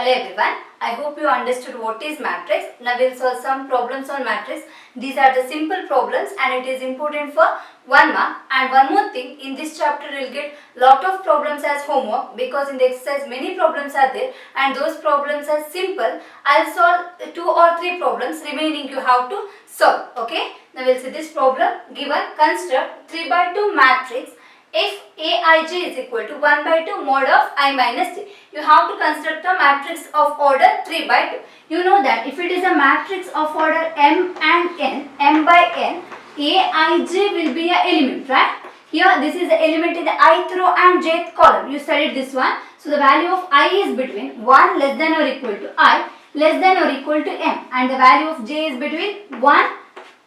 Hello everyone, I hope you understood what is matrix. Now we will solve some problems on matrix. These are the simple problems and it is important for 1 mark. And one more thing, in this chapter you will get lot of problems as homework because in the exercise many problems are there and those problems are simple. I will solve 2 or 3 problems, remaining you have to solve. Okay, now we will see this problem. Given, construct 3 by 2 matrix if Aij is equal to 1 by 2 mod of I minus j. You have to construct a matrix of order 3 by 2. You know that if it is a matrix of order m and n, m by n, Aij will be an element, right? Here this is the element in the ith row and jth column. You studied this one. So the value of I is between 1 less than or equal to I less than or equal to m, and the value of j is between 1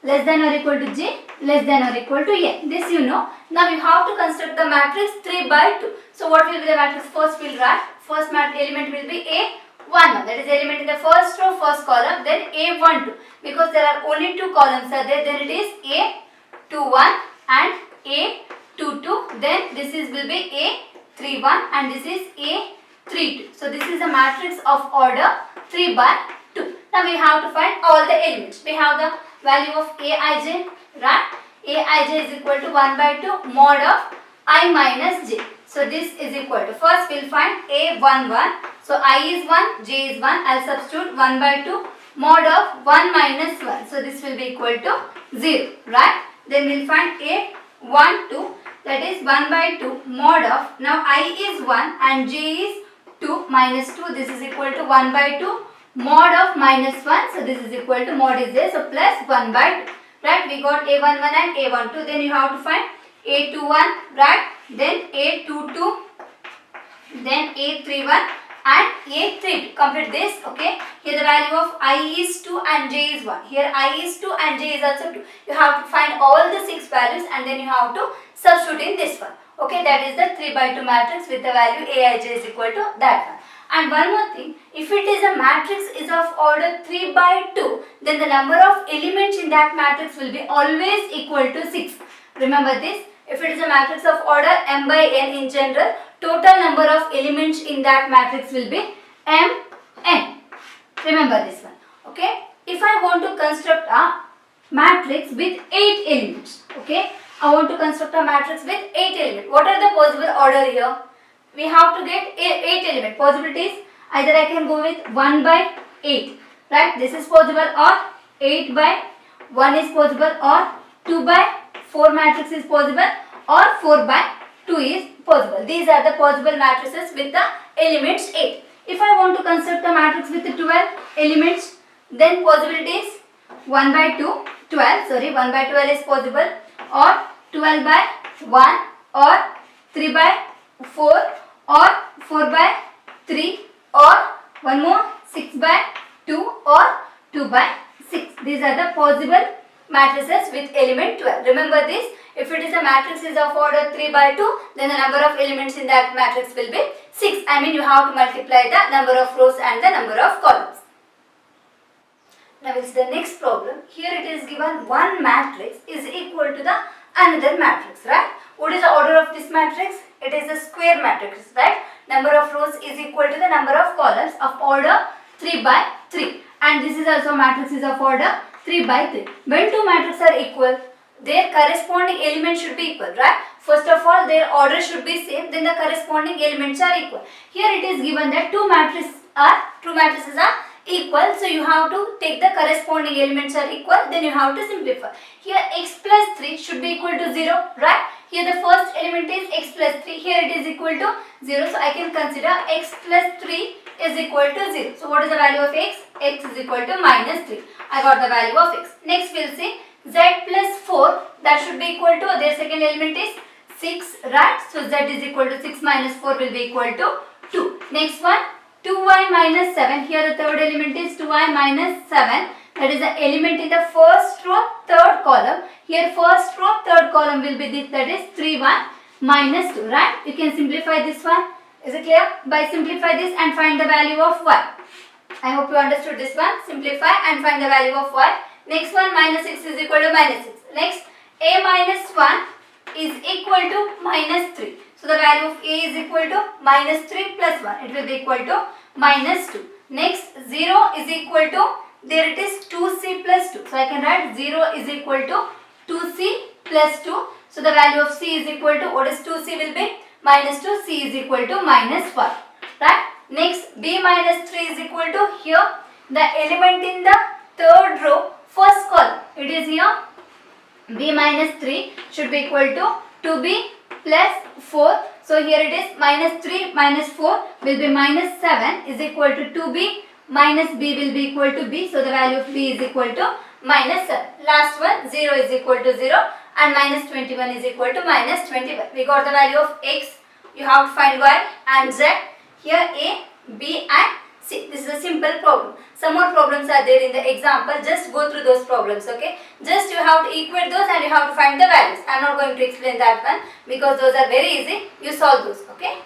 less than or equal to j less than or equal to n. This you know. Now you have to construct the matrix 3 by 2. So what will be the matrix? First we will write. First element will be A11. That is element in the first row, first column. Then A12. Because there are only 2 columns are there. Then it is A21 and A22. Then this is will be A31 and this is A32. So this is a matrix of order 3 by 2. Now we have to find all the elements. We have the value of Aij, right? Aij is equal to 1 by 2 mod of I minus j. So this is equal to, first we will find A11. So I is 1, j is 1. I will substitute 1 by 2 mod of 1 minus 1. So this will be equal to 0, right? Then we will find A12, that is 1 by 2 mod of, now I is 1 and j is 2 minus 2. This is equal to 1 by 2 mod of minus 1. So this is equal to, mod is there, so plus 1 by 2. Right, we got A11 and A12. Then you have to find A21, right? Then A22, then A31 and A32. Complete this, okay? Here the value of I is 2 and j is 1. Here I is 2 and j is also 2. You have to find all the 6 values and then you have to substitute in this one. Okay, that is the 3 by 2 matrix with the value Aij is equal to that one. And one more thing, if it is a matrix is of order 3 by 2, then the number of elements in that matrix will be always equal to 6. Remember this, if it is a matrix of order m by n in general, total number of elements in that matrix will be mn. Remember this one, okay? If I want to construct a matrix with 8 elements, okay? I want to construct a matrix with 8 elements. What are the possible order here? We have to get 8 element possibilities. Either I can go with 1 by 8, right? This is possible, or 8 by 1 is possible, or 2 by 4 matrix is possible, or 4 by 2 is possible. These are the possible matrices with the elements 8. If I want to construct a matrix with 12 elements, then possibilities 1 by 2, 12, sorry, 1 by 12 is possible, or 12 by 1, or 3 by 4, or 4 by 3, or one more 6 by 2, or 2 by 6. These are the possible matrices with element 12. Remember this, if it is a matrix is of order 3 by 2, then the number of elements in that matrix will be 6. I mean you have to multiply the number of rows and the number of columns. Now it's the next problem. Here it is given one matrix is equal to the another matrix, right? What is the order of this matrix? It is a square matrix, right? Number of rows is equal to the number of columns of order 3 by 3. And this is also matrices of order 3 by 3. When two matrices are equal, their corresponding elements should be equal, right? First of all, their order should be same, then the corresponding elements are equal. Here it is given that two matrices are equal, so you have to take the corresponding elements are equal, then you have to simplify. Here x plus 3 should be equal to 0, right? Here the first element is x plus 3, here it is equal to 0, so I can consider x plus 3 is equal to 0. So what is the value of x? X is equal to minus 3. I got the value of x. Next we will see z plus 4, that should be equal to, their second element is 6, right? So z is equal to 6 minus 4 will be equal to 2. Next one, 2y minus 7. Here the third element is 2y minus 7. That is the element in the first row, third column. Here first row, third column will be this, that is 3y minus 2, right? You can simplify this one. Is it clear? By simplify this and find the value of y. I hope you understood this one. Simplify and find the value of y. Next one, minus 6 is equal to minus 6. Next, a minus 1 is equal to minus 3. So the value of a is equal to minus 3 plus 1. It will be equal to minus 2. Next 0 is equal to, there it is 2c plus 2. So I can write 0 is equal to 2c plus 2. So the value of c is equal to, what is 2c will be? Minus 2, c is equal to minus 1. Right? Next b minus 3 is equal to, here the element in the third row, first column. It is here b minus 3 should be equal to 2b plus 4. So here it is minus 3 minus 4 will be minus 7 is equal to 2b minus b will be equal to b. So the value of b is equal to minus 7. Last one 0 is equal to 0 and minus 21 is equal to minus 21. We got the value of x. You have to find y and z. Here a, b and c. This is a simple problem. Some more problems are there in the example. Just go through those problems, okay? Just you have to equate those and you have to find the values. I am not going to explain that one because those are very easy. You solve those, okay?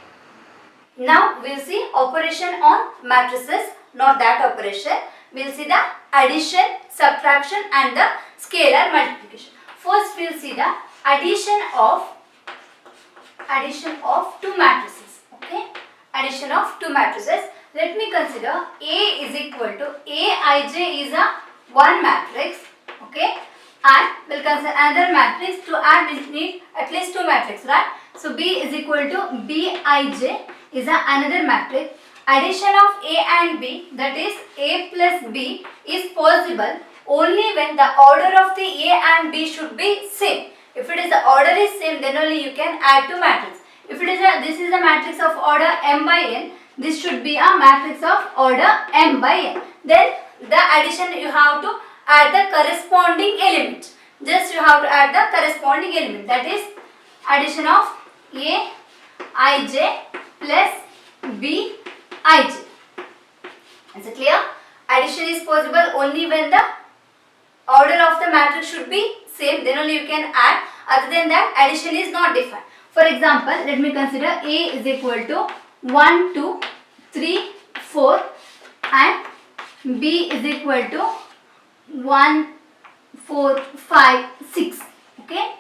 Now we will see operation on matrices, not that operation. We will see the addition, subtraction and the scalar multiplication. First we will see the addition of two matrices, okay? Addition of two matrices. Let me consider A is equal to Aij is a one matrix, okay, and we'll consider another matrix. To add we need at least two matrices, right? So B is equal to Bij is another matrix. Addition of A and B, that is A plus B, is possible only when the order of the A and B should be same. If it is the order is same, then only you can add two matrices. If it is this is a matrix of order m by n, this should be a matrix of order m by n. Then the addition you have to add the corresponding element. Just you have to add the corresponding element. That is addition of A ij plus B ij. Is it clear? Addition is possible only when the order of the matrix should be same. Then only you can add. Other than that, addition is not defined. For example, let me consider A is equal to 1, 2, 3, 4 and B is equal to 1, 4, 5, 6. Okay.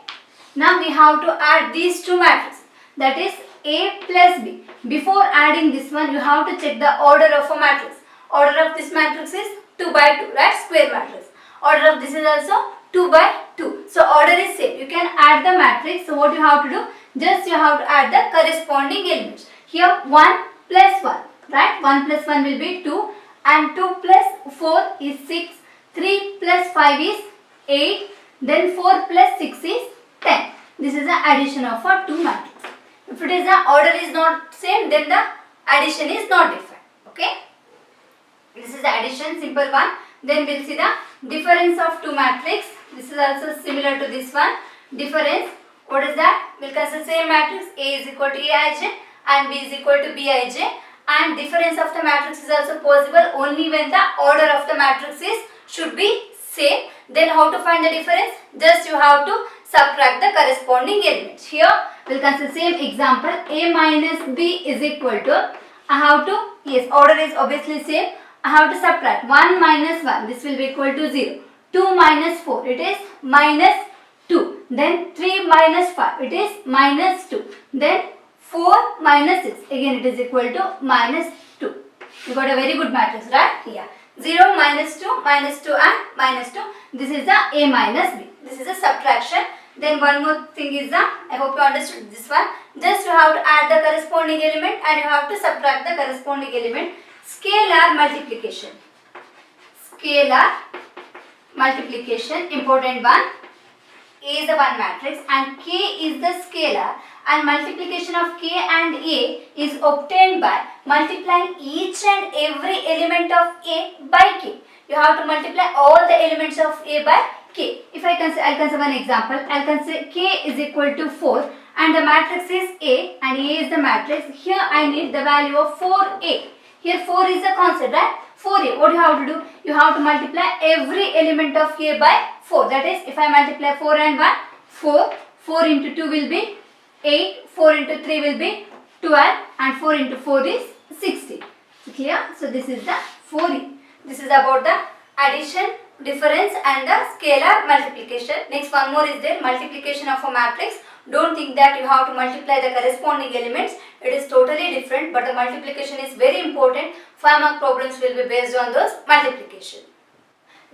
Now we have to add these two matrices. That is A plus B. Before adding this one, you have to check the order of a matrix. Order of this matrix is 2 by 2, right? Square matrix. Order of this is also 2 by 2. So order is same. You can add the matrix. So what you have to do? Just you have to add the corresponding elements. Here 1 plus 1, right? 1 plus 1 will be 2 and 2 plus 4 is 6. 3 plus 5 is 8. Then 4 plus 6 is 10. This is the addition of a two matrices. If it is the order is not same, then the addition is not different. Okay? This is the addition, simple one. Then we will see the difference of two matrices. This is also similar to this one. Difference. What is that? We will consider same matrix. A is equal to Aij and B is equal to Bij. And difference of the matrix is also possible only when the order of the matrices should be same. Then how to find the difference? Just you have to subtract the corresponding elements. Here we will consider same example. A minus B is equal to, I have to, yes, order is obviously same. I have to subtract 1 minus 1. This will be equal to 0. 2 minus 4. It is minus 2. Then 3 minus 5. It is minus 2. Then 4 minus 6. Again it is equal to minus 2. You got a very good matrix, right? Yeah. 0, minus 2 and minus 2. This is the A minus B. This is a subtraction. Then one more thing is the, I hope you understood this one. Just you have to add the corresponding element and you have to subtract the corresponding element. Scalar multiplication. Scalar multiplication, important one. A is the one matrix and K is the scalar, and multiplication of K and A is obtained by multiplying each and every element of A by K. You have to multiply all the elements of A by K. If I consider, I'll consider one example. I'll consider K is equal to 4 and the matrix is A and A is the matrix. Here I need the value of 4A. Here 4 is a constant, right? 4A. What you have to do? You have to multiply every element of A by 4. That is, if I multiply 4 and 1, 4. 4 into 2 will be 8. 4 into 3 will be 12. And 4 into 4 is 60. Clear? So this is the 4E. This is about the addition, difference and the scalar multiplication. Next one more is there, multiplication of a matrix. Don't think that you have to multiply the corresponding elements. It is totally different, but the multiplication is very important. 5 mark problems will be based on those multiplication.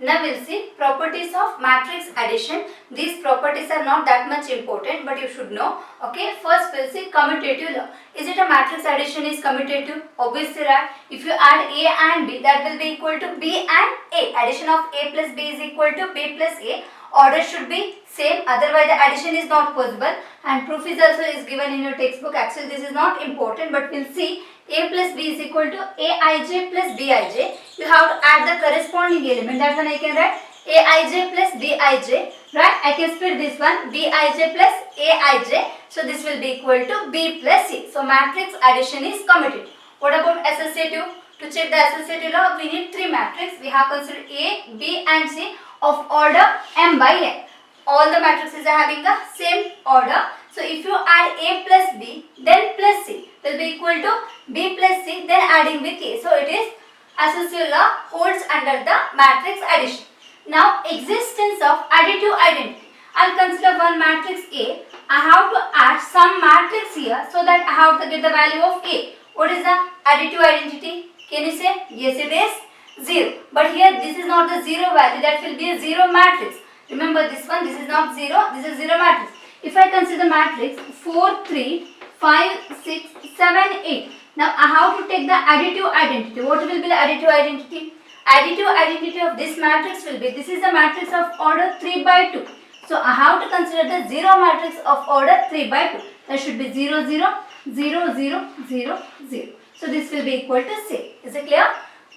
Now we'll see properties of matrix addition. These properties are not that much important, but you should know. Okay, first we'll see commutative law. Is it a matrix addition is commutative? Obviously right. If you add A and B, that will be equal to B and A. Addition of A plus B is equal to B plus A. Order should be same, otherwise the addition is not possible, and proof is also is given in your textbook. Actually this is not important, but we'll see. A plus B is equal to Aij plus Bij. You have to add the corresponding element. That's when I can write Aij plus Bij. Right? I can split this one, Bij plus Aij. So this will be equal to B plus C. So matrix addition is commutative. What about associative? To check the associative law, we need 3 matrices. We have considered A, B and C of order m by n. All the matrices are having the same order. So if you add A plus B, then plus C will be equal to B plus C, then adding with A. So it is associative law holds under the matrix addition. Now existence of additive identity. I'll consider one matrix A. I have to add some matrix here so that I have to get the value of A. What is the additive identity? Can you say? Yes, it is 0. But here this is not the 0 value, that will be a 0 matrix. Remember this one, this is not 0, this is 0 matrix. If I consider matrix 4, 3, 5, 6, 7, 8. Now I have to take the additive identity. What will be the additive identity? Additive identity of this matrix will be, this is the matrix of order 3 by 2. So I have to consider the 0 matrix of order 3 by 2. That should be 0, 0, 0, 0, 0, 0. So this will be equal to same. Is it clear?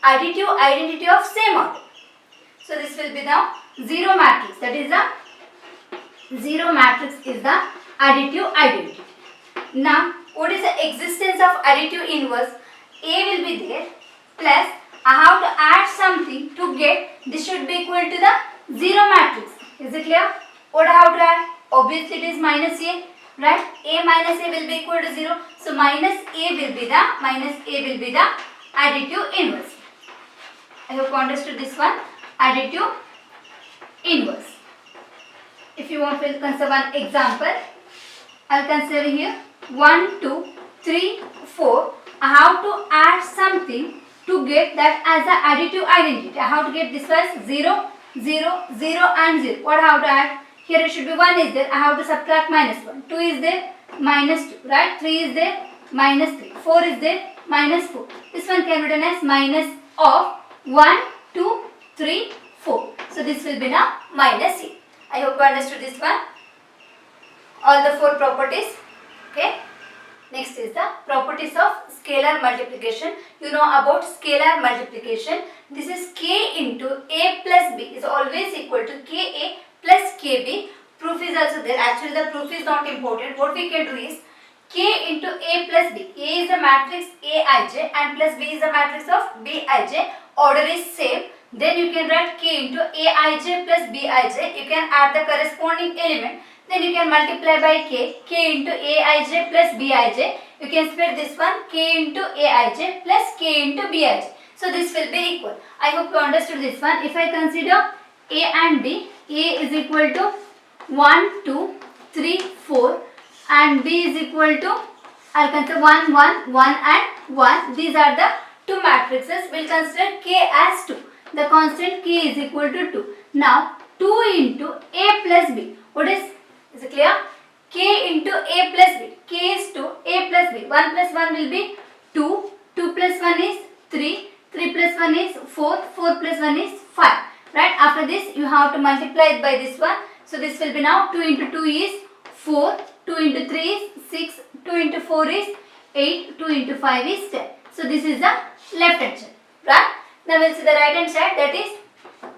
Additive identity of same order. So this will be the 0 matrix. That is the 0 matrix is the additive identity. Now what is the existence of additive inverse? A will be there plus I have to add something to get, this should be equal to the 0 matrix. Is it clear? What I have to add? Obviously it is minus A, right? A minus A will be equal to 0. So minus A will be the additive inverse. I hope you understood this one. Additive inverse. If you want to consider one example, I will consider here 1, 2, 3, 4. I have to add something to get that as an additive identity. I have to get this as 0, 0, 0 and 0. What I have to add? Here it should be 1 is there. I have to subtract minus 1. 2 is there, minus 2. Right? 3 is there, minus 3. 4 is there, minus 4. This one can be written as minus of 1, 2, 3, 4. So this will be now minus C. I hope you understood this one. All the 4 properties. Okay. Next is the properties of scalar multiplication. You know about scalar multiplication. This is K into A plus B is always equal to Ka plus Kb. Proof is also there. Actually the proof is not important. What we can do is K into A plus B. A is a matrix Aij and plus B is a matrix of Bij. Order is same. Then you can write K into Aij plus Bij. You can add the corresponding element. Then you can multiply by K into Aij plus Bij. You can split this one, K into Aij plus K into Bij. So this will be equal. I hope you understood this one. If I consider A and B, A is equal to 1, 2, 3, 4 and B is equal to, I will consider 1, 1, 1 and 1. These are the 2 matrices. We will consider K as 2. The constant K is equal to 2. Now 2 into A plus B. What is it clear? K into A plus B. K is 2, A plus B. 1 plus 1 will be 2. 2 plus 1 is 3. 3 plus 1 is 4. 4 plus 1 is 5. Right? After this you have to multiply it by this one. So this will be now 2 into 2 is 4. 2 into 3 is 6. 2 into 4 is 8. 2 into 5 is 10. So this is the left hand side. Right? Now we will see the right hand side, that is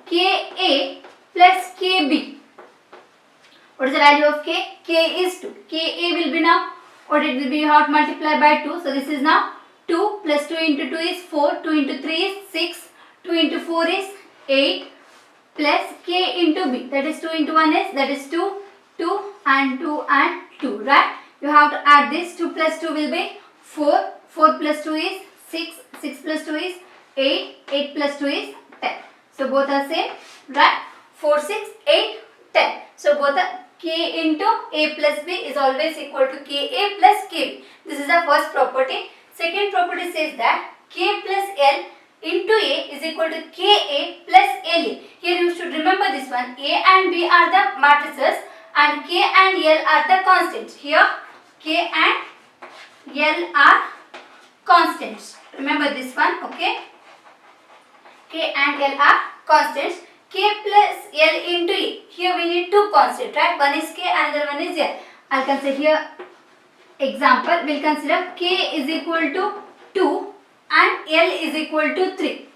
Ka plus Kb. What is the value of K? K is 2. Ka will be now, what it will be, you have to multiply by 2. So this is now 2 plus 2 into 2 is 4. 2 into 3 is 6. 2 into 4 is 8 plus K into B. That is 2 into 1 is, that is 2. 2 and 2 and 2. Right? You have to add this. 2 plus 2 will be 4. 4 plus 2 is 6. 6 plus 2 is 8. 8 plus 2 is 10. So both are same. Right? 4, 6, 8, 10. So both are K into A plus B is always equal to Ka plus Kb. This is the first property. Second property says that K plus L into A is equal to Ka plus La. Here you should remember this one. A and B are the matrices and K and L are the constants. Here K and L are constants. Remember this one, okay? K and L are constants. K plus L into E. Here we need two constants, right? One is K, another one is L. I'll consider here example. We'll consider K is equal to 2 and L is equal to 3.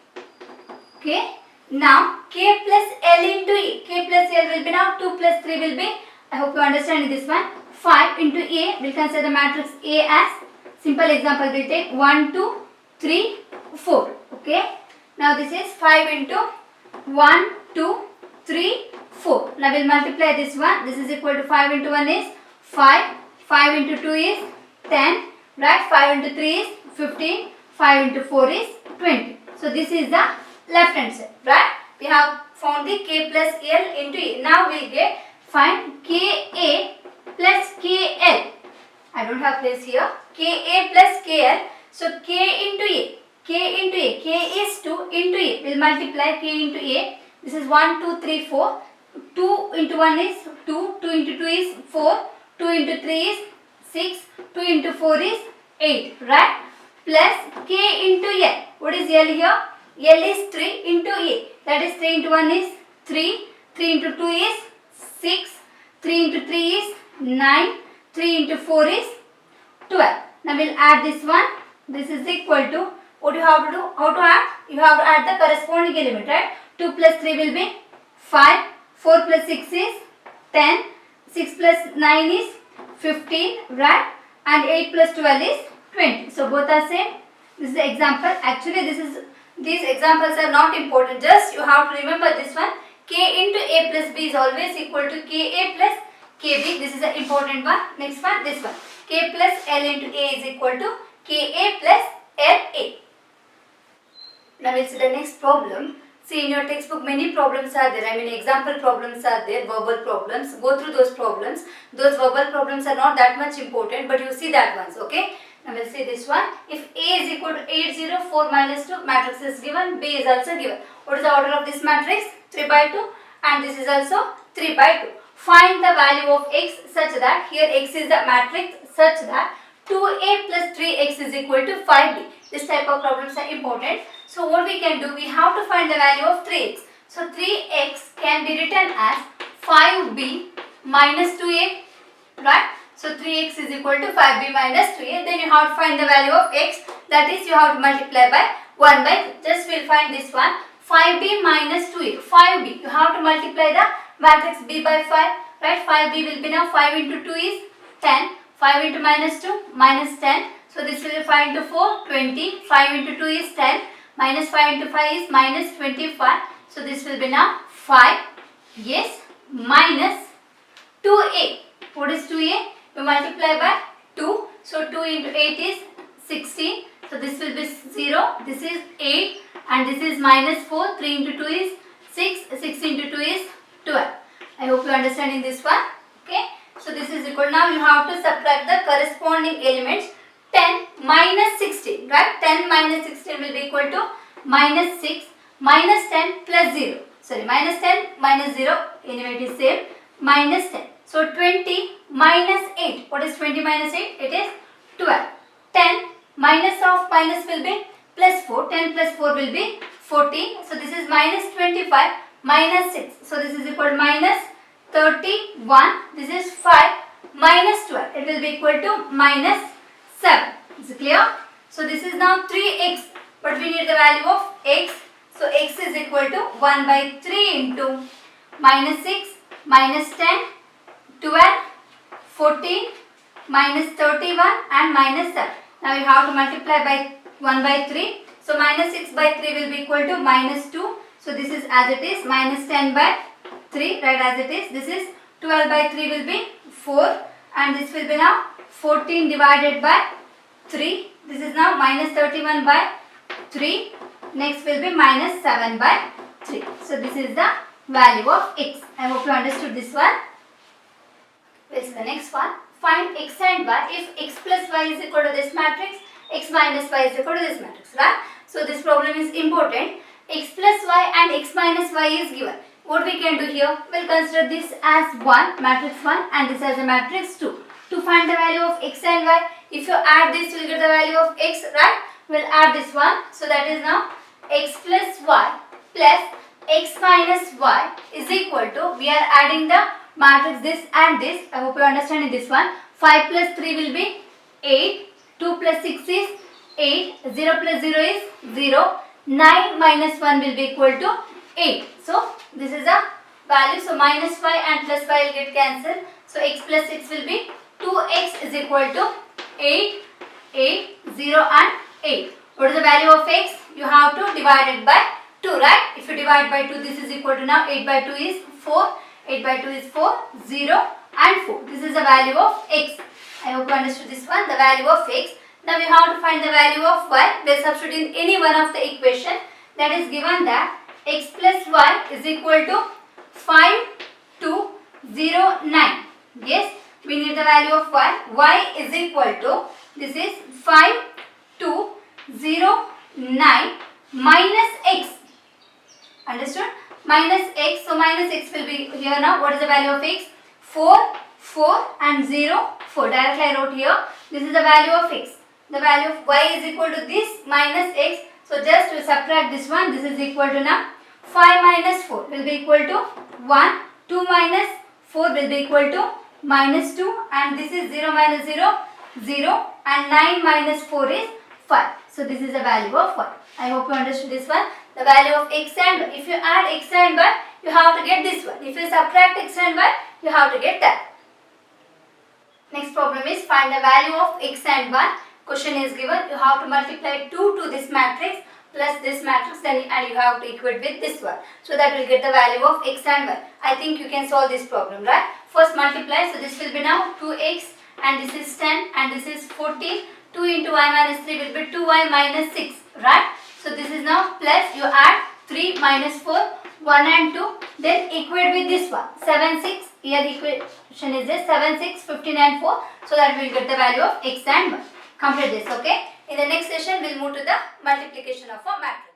Okay. Now K plus L into E. K plus L will be now 2 plus 3 will be. I hope you understand this one. 5 into A. We'll consider the matrix A as simple example. We'll take 1, 2, 3, 4. Okay. Now this is 5 into 1, 2, 3, 4. Now we'll multiply this one. This is equal to 5 into 1 is 5. 5 into 2 is 10. Right? 5 into 3 is 15. 5 into 4 is 20. So this is the left hand side. Right? We have found the K plus L into E. Now we'll find Ka plus Kl. I don't have place here. Ka plus Kl. So K into A. K into A. K is 2 into A. We'll multiply K into A. This is 1, 2, 3, 4. 2 into 1 is 2. 2 into 2 is 4. 2 into 3 is 6. 2 into 4 is 8. Right? Plus K into L. What is L here? L is 3 into A. That is 3 into 1 is 3. 3 into 2 is 6. 3 into 3 is 9. 3 into 4 is 12. Now we'll add this one. This is equal to, what you have to do? How to add? You have to add the corresponding element, right? 2 plus 3 will be 5. 4 plus 6 is 10. 6 plus 9 is 15, right? And 8 plus 12 is 20. So both are same. This is the example. Actually, these examples are not important. Just you have to remember this one. K into A plus B is always equal to Ka plus Kb. This is the important one. Next one, this one. K plus L into A is equal to Ka plus La. Now we'll see the next problem. See, in your textbook many problems are there. I mean example problems are there, verbal problems. Go through those problems. Those verbal problems are not that much important, but you see that ones, okay? Now we'll see this one. If A is equal to 8, 0, 4 minus 2, matrix is given, B is also given. What is the order of this matrix? 3 by 2, and this is also 3 by 2. Find the value of x such that, here x is the matrix such that 2a plus 3x is equal to 5b. This type of problems are important. So what we can do, we have to find the value of 3x. So 3x can be written as 5b minus 2a, right? So 3x is equal to 5b minus 2a. Then you have to find the value of x. That is, you have to multiply by 1 by 3. Just we'll find this one. 5b minus 2a. 5b. You have to multiply the matrix b by 5. Right? 5b will be now 5 into 2 is 10. 5 into minus 2 minus 10. So this will be 5 into 4 20. 5 into 2 is 10. Minus 5 into 5 is minus 25. So this will be now 5. Yes. Minus 2a. What is 2a? We multiply by 2. So 2 into 8 is 16. So this will be 0. This is 8. And this is minus 4. 3 into 2 is 6. 6 into 2 is 12. I hope you are understanding this one. Okay. So this is equal. Now you have to subtract the corresponding elements. 10 minus 16. Right. 10 minus 16 will be equal to minus 6. Minus 10 plus 0. Sorry. Minus 10 minus 0. Anyway it is same. Minus 10. So 20 minus 8. What is 20 minus 8? It is 12. 10 minus of minus will be plus 4. 10 plus 4 will be 14. So this is minus 25 minus 6. So this is equal to minus 31. This is 5 minus 12. It will be equal to minus 7. Is it clear? So this is now 3x. But we need the value of x. So x is equal to 1 by 3 into minus 6 minus 10. 12, 14, minus 31 and minus 7. Now you have to multiply by 1 by 3. So minus 6 by 3 will be equal to minus 2. So this is as it is, minus 10 by 3, right, as it is. This is 12 by 3 will be 4 and this will be now 14 divided by 3. This is now minus 31 by 3. Next will be minus 7 by 3. So this is the value of x. I hope you understood this one. We'll see the next one. Find x and y if x plus y is equal to this matrix, x minus y is equal to this matrix, right? So this problem is important. X plus y and x minus y is given. What we can do here? We'll consider this as 1, matrix 1, and this as a matrix 2. To find the value of x and y, if you add this, you will get the value of x, right? We'll add this one. So that is now x plus y plus x minus y is equal to, we are adding the matrix this and this. I hope you understand in this one. 5 plus 3 will be 8. 2 plus 6 is 8. 0 plus 0 is 0. 9 minus 1 will be equal to 8. So this is a value. So minus 5 and plus 5 will get cancelled. So x plus 6 will be 2x is equal to 8, 8, 0 and 8. What is the value of x? You have to divide it by 2, right? If you divide by 2, this is equal to, now 8 by 2 is 4. 8 by 2 is 4, 0 and 4. This is the value of x. I hope you understood this one, the value of x. Now we have to find the value of y. We are substituting any one of the equation. That is given that x plus y is equal to 5, 2, 0, 9. Yes, we need the value of y. Y is equal to, this is 5, 2, 0, 9 minus x. Understood? Minus x. So minus x will be here now. What is the value of x? 4, 4 and 0, 4. Directly I wrote here. This is the value of x. The value of y is equal to this minus x. So just to subtract this one, this is equal to now 5 minus 4 will be equal to 1. 2 minus 4 will be equal to minus 2. And this is 0 minus 0, 0. And 9 minus 4 is 5. So this is the value of y. I hope you understood this one. The value of x and y. If you add x and y, you have to get this one. If you subtract x and y, you have to get that. Next problem is find the value of x and y. Question is given. You have to multiply 2 to this matrix plus this matrix, then and you have to equate with this one. So that will get the value of x and y. I think you can solve this problem, right? First multiply. So this will be now 2x and this is 10 and this is 14. 2 into y minus 3 will be 2y minus 6, right? So this is now plus, you add 3 minus 4, 1 and 2, then equate with this one, 7, 6, here the equation is this, 7, 6, 15 and 4, so that we will get the value of x and y. Complete this, okay? In the next session, we will move to the multiplication of a matrix.